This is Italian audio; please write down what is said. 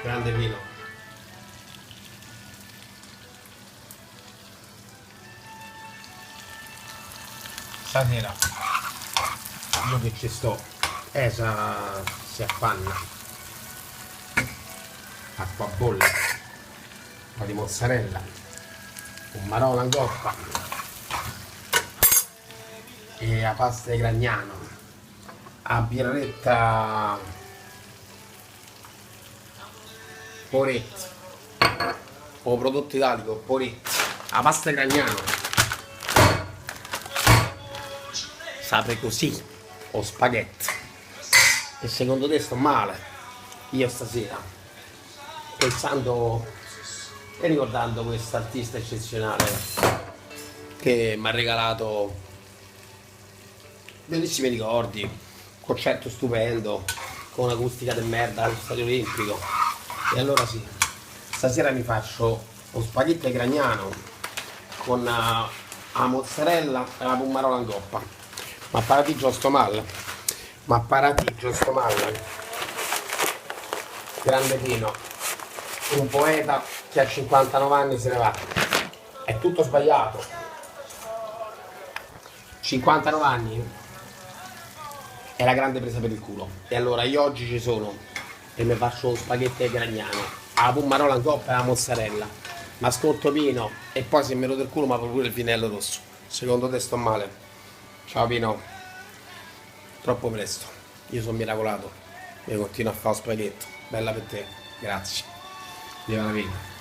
grande vino. Stasera io che ci sto, si affanna, acqua a bolle, un po' di mozzarella, un marola in coppa e la pasta di Gragnano, a birretta Poretti o prodotto italico Poretti, la pasta di Gragnano sape così o spaghetti. E secondo te sto male? Io stasera, pensando e ricordando questo artista eccezionale che mi ha regalato bellissimi ricordi, concerto stupendo con un'acustica de merda allo Stadio Olimpico. E allora sì, stasera mi faccio lo spaghetto ai Gragnano con la mozzarella e la pommarola in coppa. Ma paratiggio sto male, grande Pino, un poeta che a 59 anni se ne va, è tutto sbagliato, 59 anni è la grande presa per il culo. E allora io oggi ci sono e mi faccio lo spaghetto ai Gragnano, la pommarola in coppa e la mozzarella, ma ascolto Pino e poi se mi rode il culo mi apro pure il vinello rosso. Secondo te sto male? Ciao Pino, troppo presto, io sono miracolato, io continuo a fare lo spaghetto, bella per te, grazie, viva la vita.